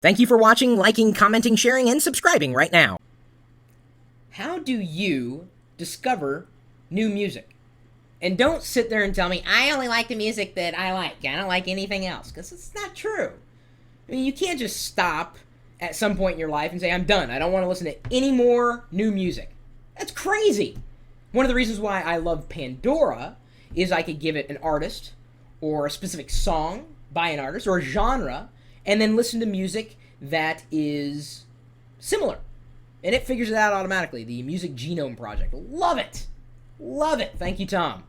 Thank you for watching, liking, commenting, sharing, and subscribing right now. How do you discover new music? And don't sit there and tell me, I only like the music that I like. I don't like anything else. Because it's not true. I mean, you can't just stop at some point in your life and say, I'm done. I don't want to listen to any more new music. That's crazy. One of the reasons why I love Pandora is I could give it an artist or a specific song by an artist or a genre and then listen to music that is similar. And it figures it out automatically. The Music Genome Project. Love it. Love it. Thank you, Tom.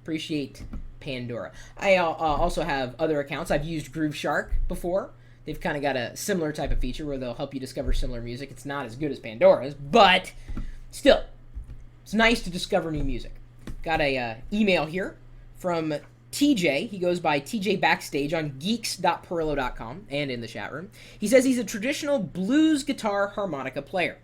Appreciate Pandora. I also have other accounts. I've used Groove Shark before. They've kind of got a similar type of feature where they'll help you discover similar music. It's not as good as Pandora's, but still, it's nice to discover new music. Got a email here from TJ. He goes by TJ Backstage on geeks.pirillo.com and in the chat room. He says he's a traditional blues guitar harmonica player.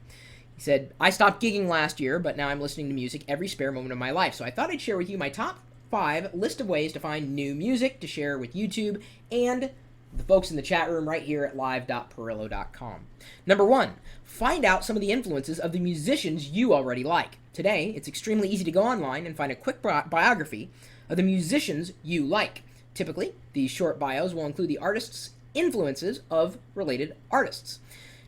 He said, I stopped gigging last year, but now I'm listening to music every spare moment of my life. So I thought I'd share with you my top 5 list of ways to find new music to share with YouTube and the folks in the chat room right here at live.pirillo.com. Number 1, find out some of the influences of the musicians you already like. Today, it's extremely easy to go online and find a quick biography of the musicians you like. Typically, these short bios will include the artist's influences of related artists.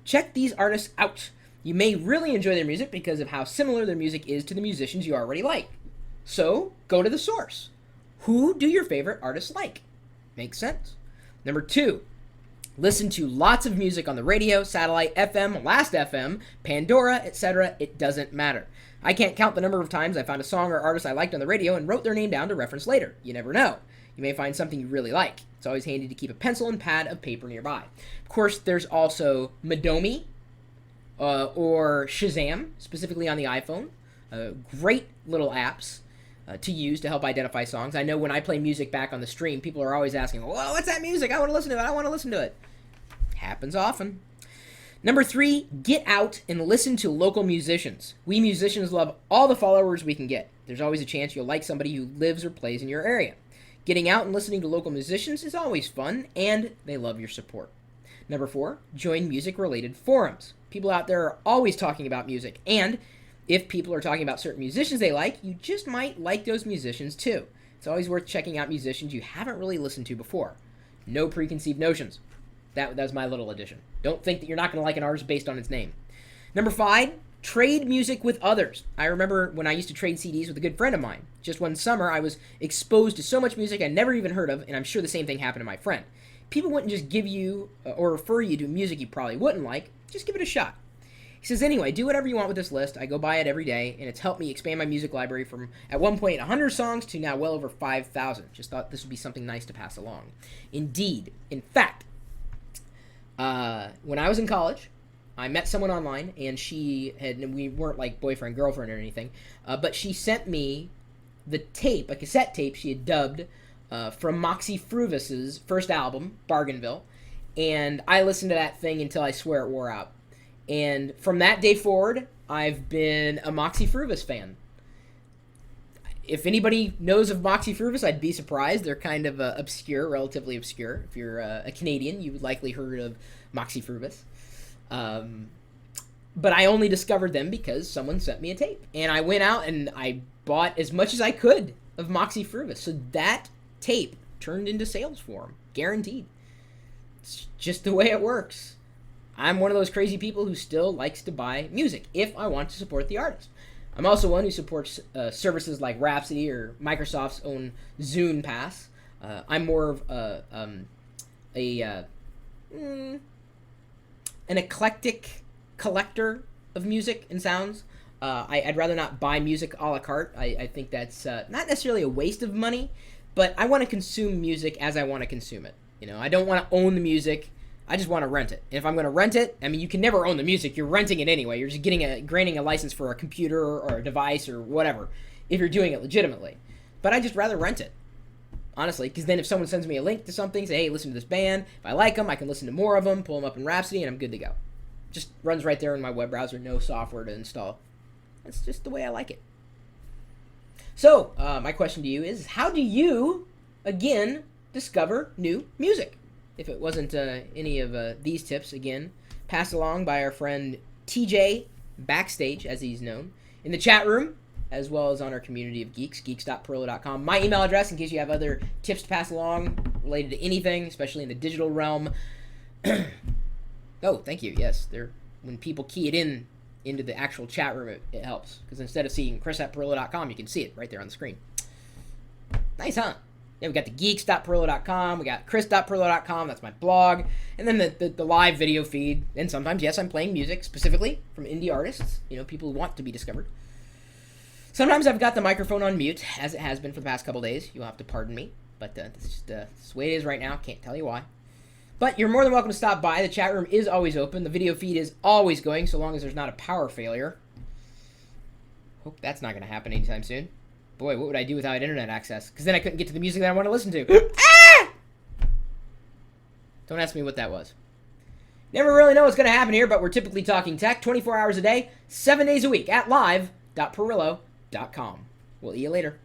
Check these artists out. You may really enjoy their music because of how similar their music is to the musicians you already like. So, go to the source. Who do your favorite artists like? Makes sense. Number 2, listen to lots of music on the radio, satellite, FM, Last FM, Pandora, etc. It doesn't matter. I can't count the number of times I found a song or artist I liked on the radio and wrote their name down to reference later. You never know. You may find something you really like. It's always handy to keep a pencil and pad of paper nearby. Of course, there's also Madomi or Shazam, specifically on the iPhone. Great little apps to use to help identify songs. I know when I play music back on the stream, people are always asking, whoa, what's that music? I want to listen to it. I want to listen to it. Happens often. Number 3, get out and listen to local musicians. We musicians love all the followers we can get. There's always a chance you'll like somebody who lives or plays in your area. Getting out and listening to local musicians is always fun, and they love your support. Number 4, join music-related forums. People out there are always talking about music, and if people are talking about certain musicians they like, you just might like those musicians too. It's always worth checking out musicians you haven't really listened to before. No preconceived notions. That was my little addition. Don't think that you're not going to like an artist based on its name. Number 5, trade music with others. I remember when I used to trade CDs with a good friend of mine. Just one summer, I was exposed to so much music I never even heard of, and I'm sure the same thing happened to my friend. People wouldn't just give you or refer you to music you probably wouldn't like. Just give it a shot. He says, anyway, do whatever you want with this list. I go by it every day, and it's helped me expand my music library from, at one point, 100 songs to now well over 5,000. Just thought this would be something nice to pass along. Indeed. In fact, when I was in college, I met someone online, and we weren't like boyfriend, girlfriend or anything, but she sent me the tape, a cassette tape she had dubbed from Moxie Früvous' first album, Bargainville, and I listened to that thing until I swear it wore out. And from that day forward, I've been a Moxie Früvous fan. If anybody knows of Moxie Früvous, I'd be surprised. They're kind of obscure, relatively obscure. If you're a Canadian, you've likely heard of Moxie Früvous. But I only discovered them because someone sent me a tape. And I went out and I bought as much as I could of Moxie Früvous. So that tape turned into sales for them. Guaranteed. It's just the way it works. I'm one of those crazy people who still likes to buy music if I want to support the artist. I'm also one who supports services like Rhapsody or Microsoft's own Zune Pass. I'm more of an eclectic collector of music and sounds. I'd rather not buy music a la carte. I think that's not necessarily a waste of money, but I want to consume music as I want to consume it. You know, I don't want to own the music. I just want to rent it. And if I'm going to rent it, I mean, you can never own the music. You're renting it anyway. You're just granting a license for a computer or a device or whatever if you're doing it legitimately. But I'd just rather rent it, honestly, because then if someone sends me a link to something, say, hey, listen to this band. If I like them, I can listen to more of them, pull them up in Rhapsody, and I'm good to go. Just runs right there in my web browser, no software to install. That's just the way I like it. So, my question to you is, how do you, again, discover new music? if it wasn't any of these tips, again, passed along by our friend TJ Backstage, as he's known, in the chat room, as well as on our community of geeks, geeks.pirillo.com. My email address, in case you have other tips to pass along related to anything, especially in the digital realm. Oh, thank you. Yes, when people key it into the actual chat room, it helps. Because instead of seeing chris@pirillo.com, you can see it right there on the screen. Nice, huh? Yeah, we got the geeks.pirillo.com, we got chris.pirillo.com, that's my blog, and then the live video feed. And sometimes, yes, I'm playing music, specifically from indie artists, people who want to be discovered. Sometimes I've got the microphone on mute, as it has been for the past couple days. You'll have to pardon me, but this is just the way it is right now. Can't tell you why. But you're more than welcome to stop by. The chat room is always open. The video feed is always going, so long as there's not a power failure. Hope that's not going to happen anytime soon. Boy, what would I do without internet access? Because then I couldn't get to the music that I want to listen to. Ah! Don't ask me what that was. Never really know what's going to happen here, but we're typically talking tech 24 hours a day, 7 days a week at live.pirillo.com. We'll see you later.